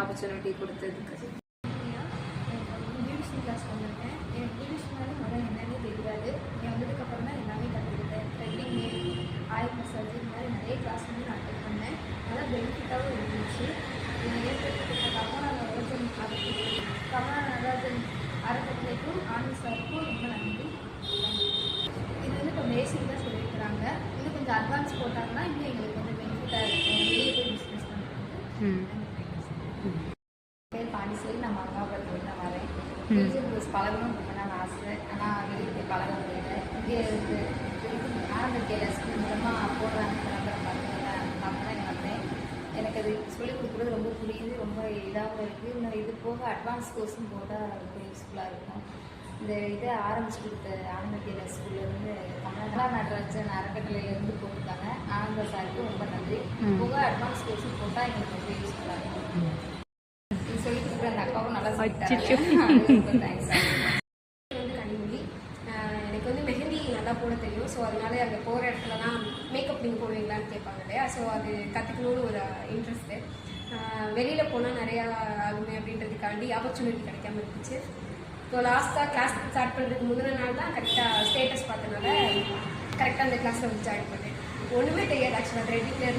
Opportunity கொடுத்ததுக்கு. Beautician class வந்திருக்கேன். எனக்கு பியூட்டிஷியனாலே முதல்ல என்னன்னே தெரியாது. இங்கே வந்ததுக்கப்புறம் தான் எல்லாமே கற்றுக்கிட்டேன். த்ரெட்டிங்கு, ஆயில் மசாஜ் இந்த மாதிரி நிறைய கிளாஸ் வந்து நான் அட்டெண்ட் பண்ணேன். நல்லா பெனிஃபிட்டாகவும் இருந்துச்சு. ஏற்படுத்தப்பட்ட கமலா நடராஜன் அறக்கட்டளைக்கும் ஆனந்த் சாருக்கும் ரொம்ப நன்றி. இது வந்து இப்போ பேசிக் தான் சொல்லியிருக்கிறாங்க. இன்னும் கொஞ்சம் அட்வான்ஸ் போட்டாங்கன்னா இன்னும் எங்களுக்கு கொஞ்சம் பெனிஃபிட்டாக இருக்கும். வெளியே போய் பிஸ்னஸ் பண்ணுறதுக்கு. பேர் பாண்டிச்சேரி. நான் மங்காபுரத்தில் தான் வரேன். டீச்சர் கோர்ஸ் பழகணும்னு ரொம்ப நாள் ஆசை. ஆனால் வெளியே போய் பழக முடியல. இங்கே ஆனந்த கேலர் ஸ்கூல் மூலமாக போடுறாங்க பார்த்தீங்கன்னா தான் எனக்கு வந்தேன். எனக்கு அது சொல்லிக் கொடுக்குறது ரொம்ப புரியுது, ரொம்ப இதாகவும் இருக்குது. இன்னும் இது போக அட்வான்ஸ் கோர்ஸும் போட்டால் ரொம்ப யூஸ்ஃபுல்லாக இருக்கும். இந்த இதை ஆரம்பிச்சு கொடுத்த ஆனந்த கேலர் ஸ்கூல்லேருந்து கமலா நடராஜன் அறக்கட்டளையிலேருந்து போட்டிருக்காங்க. ஆனந்த சாருக்கு ரொம்ப நன்றி. போக அட்வான்ஸ் கோர்ஸும் போட்டால் எங்களுக்கு ரொம்ப யூஸ்ஃபுல்லாக இருக்கும். சொல்லிக் கொடுக்குற அந்த அக்காவும் நல்லா சொல்லிட்டாங்க. தேங்க்ஸ். கனிமொழி. எனக்கு வந்து மெஹந்தி நல்லா போட தெரியும். ஸோ அதனால அங்கே போகிற இடத்துலலாம் மேக்கப் நீங்கள் போடுவீங்களான்னு கேட்பாங்க இல்லையா. ஸோ அது கற்றுக்கணுன்னு ஒரு இன்ட்ரெஸ்ட்டு. வெளியில் போனால் நிறையா ஆகுமே அப்படின்றதுக்காண்டி ஆப்பர்ச்சுனிட்டி கிடைக்காம இருந்துச்சு. இப்போ லாஸ்ட்டாக கிளாஸ் ஸ்டார்ட் பண்ணுறதுக்கு முந்தின நாள் தான் கரெக்டாக ஸ்டேட்டஸ் பார்த்தனால கரெக்டாக அந்த கிளாஸில் வந்து ஜாயின் பண்ணேன். ஒன்றுமே தெரியாது ஆக்சுவலாக த்ரெட்டிங்லேருந்து